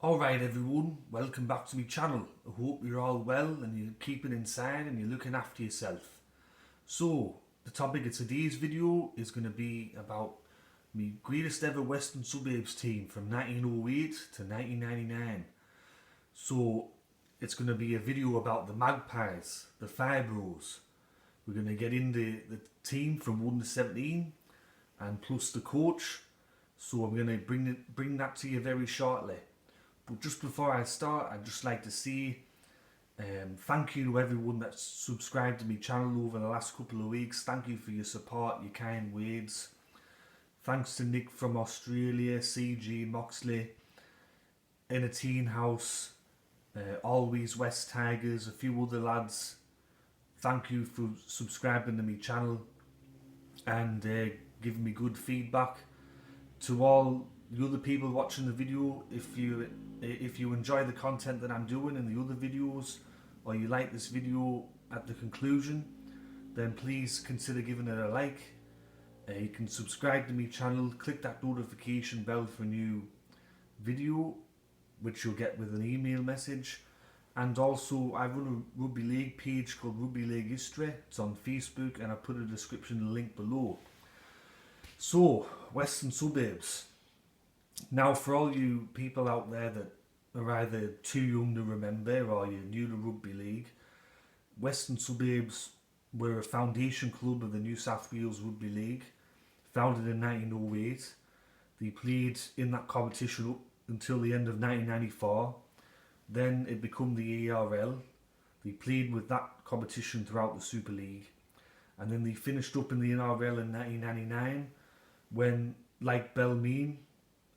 Alright everyone, welcome back to my channel. I hope you're all well and you're keeping inside and you're looking after yourself. So, the topic of today's video is going to be about my greatest ever Western Suburbs team from 1908 to 1999. So, it's going to be a video about the Magpies, the Fibros. We're going to get into the team from 1 to 17 and plus the coach. So I'm going to bring that to you very shortly. But just before I start, I'd just like to say thank you to everyone that's subscribed to my channel over the last couple of weeks. Thank you for your support, your kind words. Thanks to Nick from Australia, CG, Moxley, Entertain House, Always West Tigers, a few other lads. Thank you for subscribing to my channel and giving me good feedback. To all the other people watching the video, if you enjoy the content that I'm doing in the other videos, or you like this video at the conclusion, then please consider giving it a like. You can subscribe to my channel, click that notification bell for a new video, which you'll get with an email message. And also, I run a rugby league page called Rugby League History. It's on Facebook, and I put a description link below. So, Western Suburbs. Now, for all you people out there that are either too young to remember or you're new to rugby league, Western Suburbs were a foundation club of the New South Wales Rugby League, founded in 1908. They played in that competition up until the end of 1994. Then it became the ARL. They played with that competition throughout the Super League. And then they finished up in the NRL in 1999 when, like Belmean,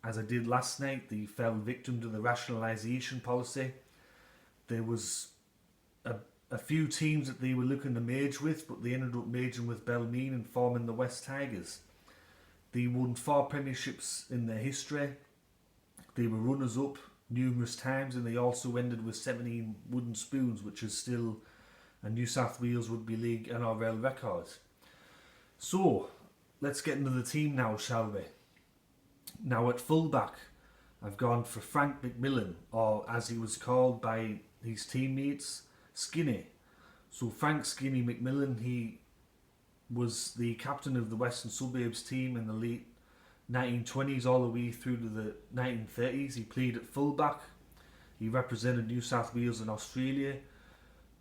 as I did last night, they fell victim to the rationalisation policy. There was a few teams that they were looking to merge with, but they ended up merging with Belmean and forming the West Tigers. They won 4 premierships in their history. They were runners-up numerous times, and they also ended with 17 wooden spoons, which is still a New South Wales Rugby League NRL record. So, let's get into the team now, shall we? Now at fullback, I've gone for Frank McMillan, or as he was called by his teammates, Skinny. So Frank Skinny McMillan, he was the captain of the Western Suburbs team in the late 1920s all the way through to the 1930s. He played at fullback. He represented New South Wales and Australia.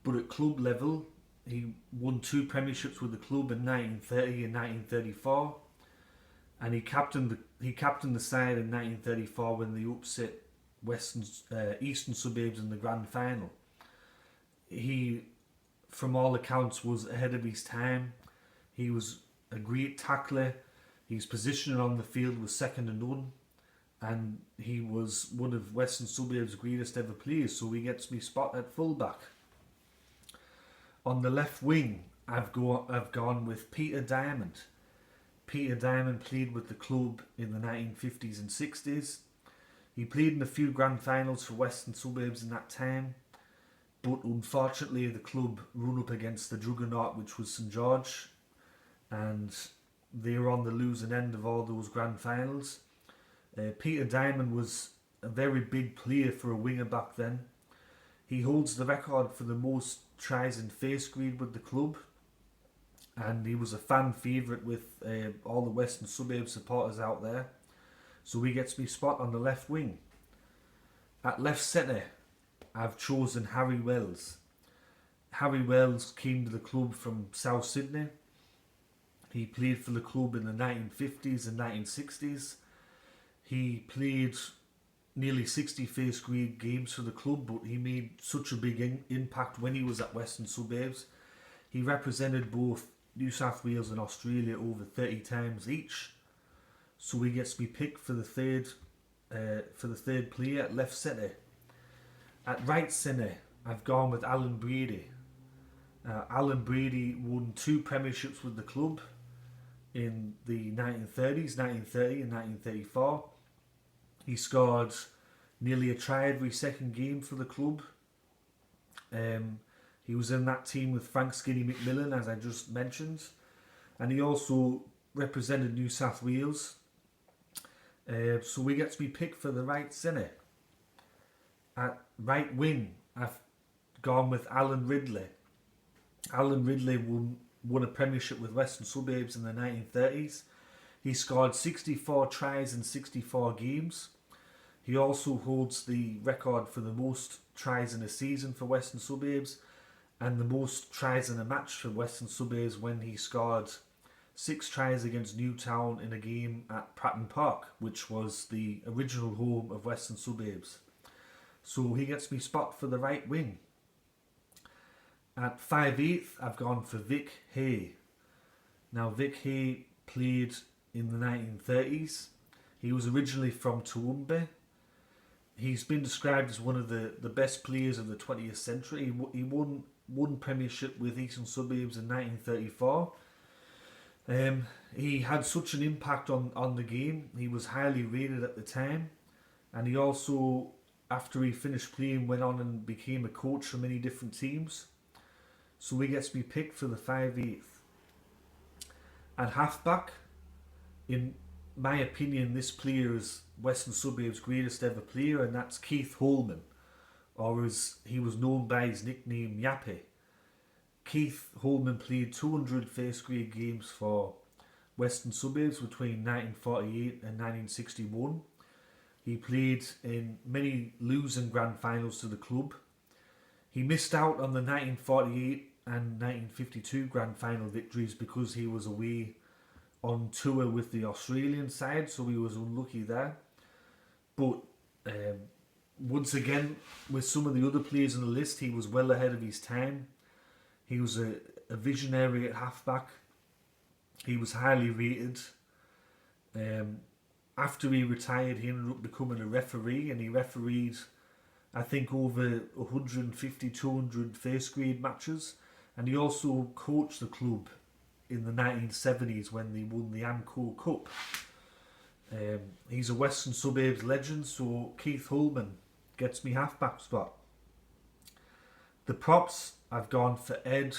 But at club level, he won 2 premierships with the club in 1930 and 1934. And he captained the side in 1934 when they upset Eastern Suburbs in the grand final. He, from all accounts, was ahead of his time. He was a great tackler. His positioning on the field was second to none. And he was one of Western Suburbs' greatest ever players, so he gets me spot at fullback. On the left wing, I've gone with Peter Diamond. Peter Diamond played with the club in the 1950s and 60s. He played in a few grand finals for Western Suburbs in that time, but unfortunately the club run up against the juggernaut, which was St George, and they were on the losing end of all those grand finals. Peter Diamond was a very big player for a winger back then. He holds the record for the most tries in first grade with the club, and he was a fan favourite with all the Western Suburbs supporters out there. So he gets me spot on the left wing. At left centre, I've chosen Harry Wells. Harry Wells came to the club from South Sydney. He played for the club in the 1950s and 1960s. He played nearly 60 first grade games for the club, but he made such a big impact when he was at Western Suburbs. He represented both New South Wales and Australia over 30 times each. So he gets me picked for the third player at left centre. At right centre, I've gone with Alan Brady. Alan Brady won 2 premierships with the club in the 1930s, 1930 and 1934. He scored nearly a try every second game for the club. He was in that team with Frank Skinny McMillan, as I just mentioned. And he also represented New South Wales. So he gets me picked for the right centre. At right wing, I've gone with Alan Ridley. Alan Ridley won a premiership with Western Suburbs in the 1930s. He scored 64 tries in 64 games. He also holds the record for the most tries in a season for Western Suburbs and the most tries in a match for Western Suburbs when he scored 6 tries against Newtown in a game at Pratton Park, which was the original home of Western Suburbs. So he gets me spot for the right wing. At 5/8, I've gone for Vic Hay. Now, Vic Hay played in the 1930s. He was originally from Toowoomba. He's been described as one of the best players of the 20th century. He won one premiership with Eastern Suburbs in 1934. He had such an impact on the game. He was highly rated at the time. And he also, after he finished playing, went on and became a coach for many different teams. So he gets me picked for the 5/8. At halfback, in my opinion, this player is Western Suburbs' greatest ever player, and that's Keith Holman, or as he was known by his nickname, Yappy. Keith Holman played 200 first grade games for Western Suburbs between 1948 and 1961. He played in many losing grand finals to the club. He missed out on the 1948 and 1952 grand final victories because he was away on tour with the Australian side, so he was unlucky there. But once again, with some of the other players on the list, he was well ahead of his time. He was a visionary at halfback. He was highly rated. After he retired, he ended up becoming a referee, and he refereed, I think, over 150, 200 first grade matches. And he also coached the club in the 1970s when they won the Amco Cup. He's a Western Suburbs legend, so Keith Holman gets me halfback spot. The props, I've gone for Ed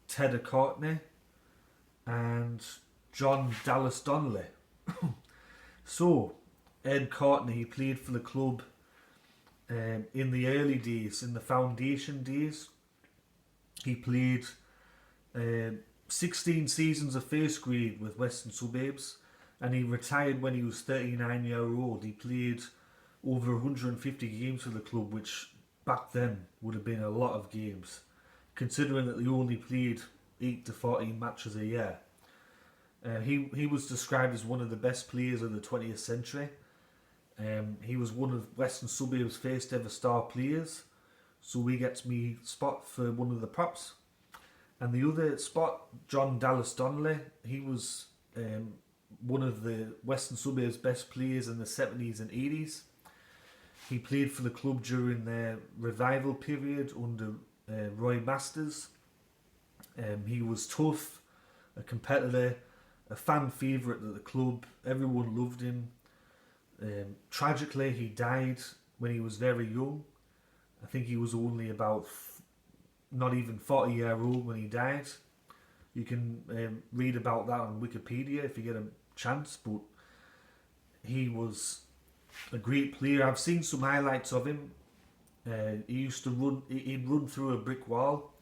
Tedder Courtney and John Dallas Donnelly. So, Ed Courtney, he played for the club in the early days, in the foundation days. He played 16 seasons of first grade with Western Suburbs, and he retired when he was 39-year-old. He played over 150 games for the club, which back then would have been a lot of games, considering that they only played 8 to 14 matches a year. He was described as one of the best players of the 20th century. He was one of Western Suburbs' first ever star players, so he gets me spot for one of the props. And the other spot, John Dallas Donnelly, he was one of the Western Suburbs' best players in the 70s and 80s. He played for the club during their revival period under Roy Masters. He was tough, a competitor, a fan favourite at the club. Everyone loved him. Tragically, he died when he was very young. I think he was only about not even 40-year-old when he died. You can read about that on Wikipedia if you get a chance, but he was a great player. I've seen some highlights of him. He used to run, he'd run through a brick wall.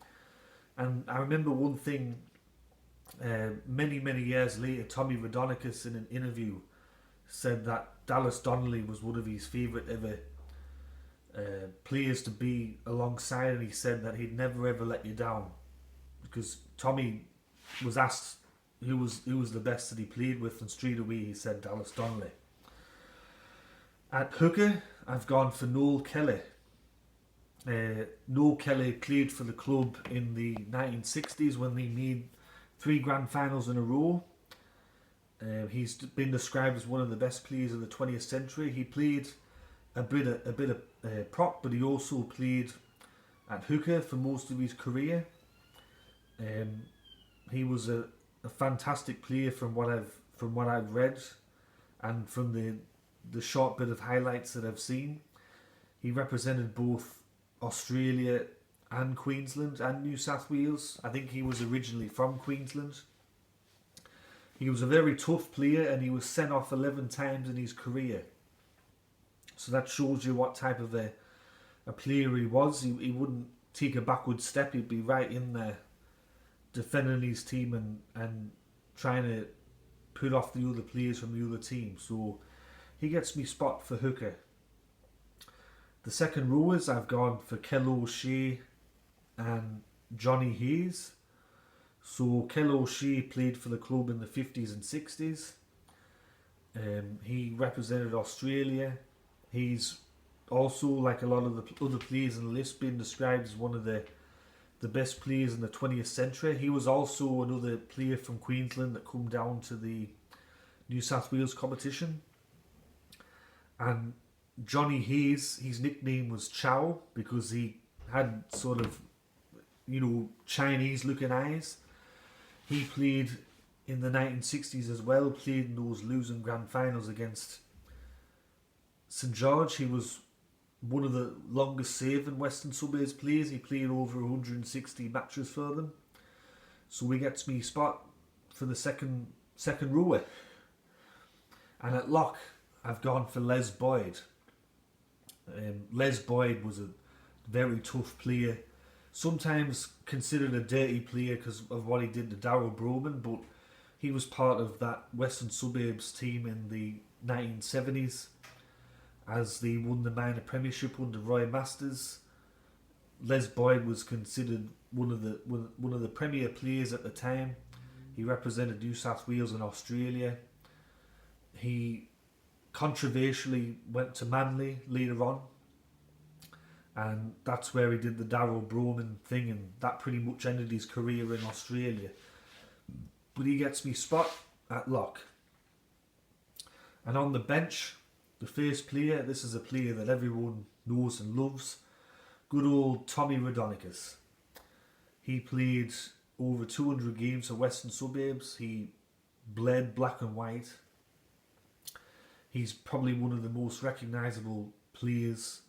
And I remember one thing, many years later, Tommy Radonicus in an interview said that Dallas Donnelly was one of his favourite ever players to be alongside, and he said that he'd never ever let you down, because Tommy was asked who was the best that he played with, and straight away he said Dallas Donnelly. At hooker, I've gone for Noel Kelly. Noel Kelly played for the club in the 1960s when they made 3 grand finals in a row. He's been described as one of the best players of the 20th century. He played a bit of prop, but he also played at hooker for most of his career. He was a fantastic player from what I've read, and from the short bit of highlights that I've seen. He represented both Australia and Queensland and New South Wales. I think he was originally from Queensland. He was a very tough player, and he was sent off 11 times in his career. So that shows you what type of a a player he was. He wouldn't take a backward step. He'd be right in there defending his team and trying to put off the other players from the other team. So he gets me spot for hooker. The second rowers, I've gone for Kel O'Shea and Johnny Hayes. So Kel O'Shea played for the club in the 50s and 60s. He represented Australia. He's also, like a lot of the other players in the list, been described as one of the best players in the 20th century. He was also another player from Queensland that come down to the New South Wales competition. And Johnny Hayes, his nickname was Chow because he had sort of, Chinese looking eyes. He played in the 1960s as well, played in those losing grand finals against St George. He was one of the longest saving Western Suburbs players. He played over 160 matches for them. So he gets me spot for the second rower. And at lock, I've gone for Les Boyd. Les Boyd was a very tough player, sometimes considered a dirty player because of what he did to Darryl Broman, but he was part of that Western Suburbs team in the 1970s as they won the minor premiership under Roy Masters. Les Boyd was considered one of the premier players at the time. He represented New South Wales and Australia. He controversially went to Manly later on, and that's where he did the Darryl Broman thing, and that pretty much ended his career in Australia. But he gets me spot at lock. And on the bench, the first player, this is a player that everyone knows and loves, good old Tommy Raudonikis. He played over 200 games for Western Suburbs. He bled black and white. He's probably one of the most recognisable players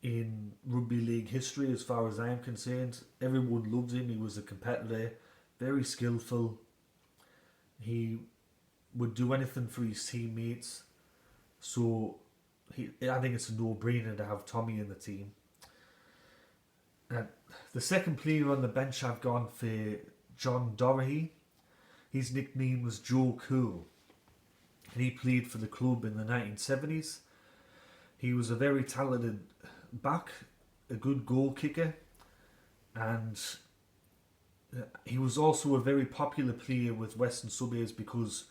in rugby league history as far as I'm concerned. Everyone loved him. He was a competitor, very skillful. He would do anything for his teammates. So I think it's a no-brainer to have Tommy in the team. The second player on the bench, I've gone for John Doherty. His nickname was Joe Cool. And he played for the club in the 1970s. He was a very talented back, a good goal kicker, and he was also a very popular player with Western Suburbs because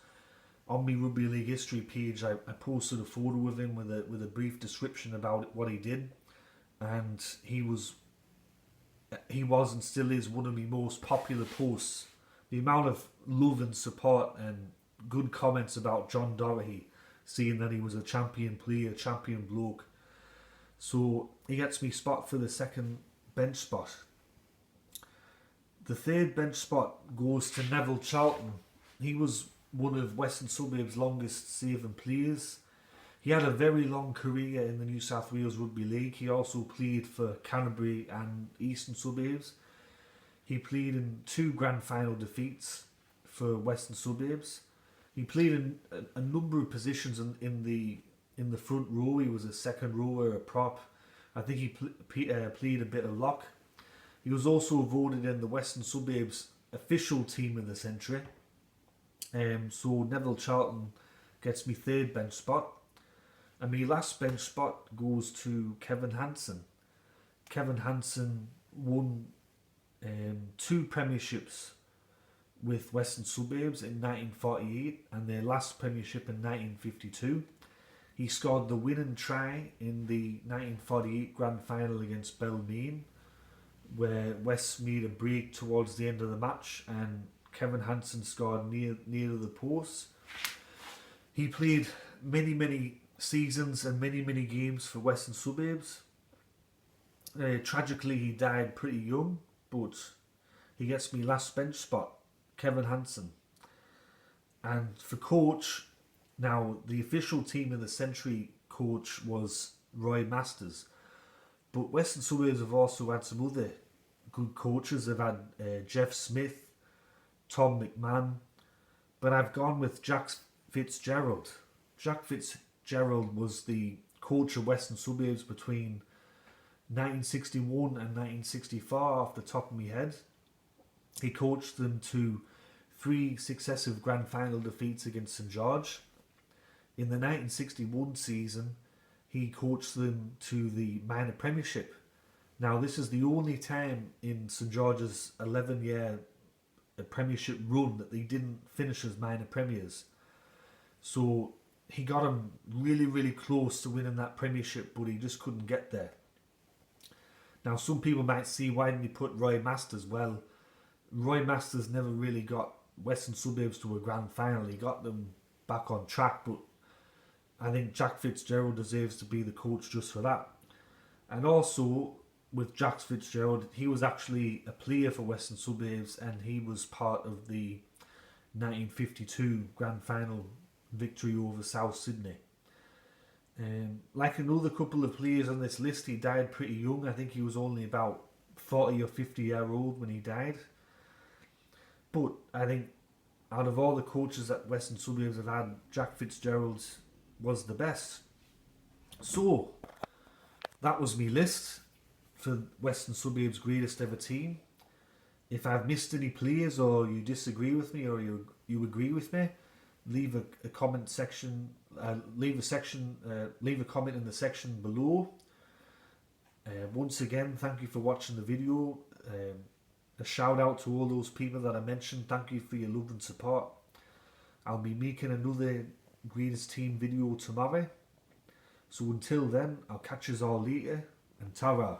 on my Rugby League history page I posted a photo of him with a brief description about what he did, and he was and still is one of my most popular posts. The amount of love and support and good comments about John Doherty, seeing that he was a champion player, champion bloke. So he gets me spot for the second bench spot. The third bench spot goes to Neville Charlton. He was one of Western Suburbs' longest saving players. He had a very long career in the New South Wales Rugby League. He also played for Canterbury and Eastern Suburbs. He played in 2 grand final defeats for Western Suburbs. He played in a number of positions in the front row. He was a second rower, a prop. I think he played a bit of lock. He was also voted in the Western Suburbs official team of the century. So Neville Charlton gets me third bench spot. And my last bench spot goes to Kevin Hansen. Kevin Hansen won 2 premierships with Western Suburbs in 1948 and their last premiership in 1952. He scored the winning try in the 1948 grand final against Balmain, where West made a break towards the end of the match and Kevin Hansen scored near the post. He played many seasons and many games for Western Suburbs. Tragically, he died pretty young, but he gets me last bench spot, Kevin Hansen. And for coach, now the official team of the century coach was Roy Masters, but Western Suburbs have also had some other good coaches. They've had Jeff Smith, Tom McMahon, but I've gone with Jack Fitzgerald. Jack Fitzgerald was the coach of Western Suburbs between 1961 and 1964 off the top of my head. He coached them to 3 successive grand final defeats against St George. In the 1961 season, he coached them to the minor premiership. Now, this is the only time in St George's 11-year premiership run that they didn't finish as minor premiers. So he got them really, really close to winning that premiership, but he just couldn't get there. Now, some people might see, why didn't he put Roy Masters? Well, Roy Masters never really got Western Suburbs to a grand final. He got them back on track, but I think Jack Fitzgerald deserves to be the coach just for that. And also, with Jack Fitzgerald, he was actually a player for Western Suburbs, and he was part of the 1952 grand final victory over South Sydney. Like another couple of players on this list, he died pretty young. I think he was only about 40 or 50 year old when he died. But I think out of all the coaches that Western Suburbs have had, Jack Fitzgerald was the best. So that was my list for Western Suburbs' greatest ever team. If I've missed any players, or you disagree with me, or you agree with me, leave a comment section. Leave a comment in the section below. Once again, thank you for watching the video. A shout out to all those people that I mentioned. Thank you for your love and support. I'll be making another greatest team video tomorrow. So until then, I'll catch you all later, and ta-ra.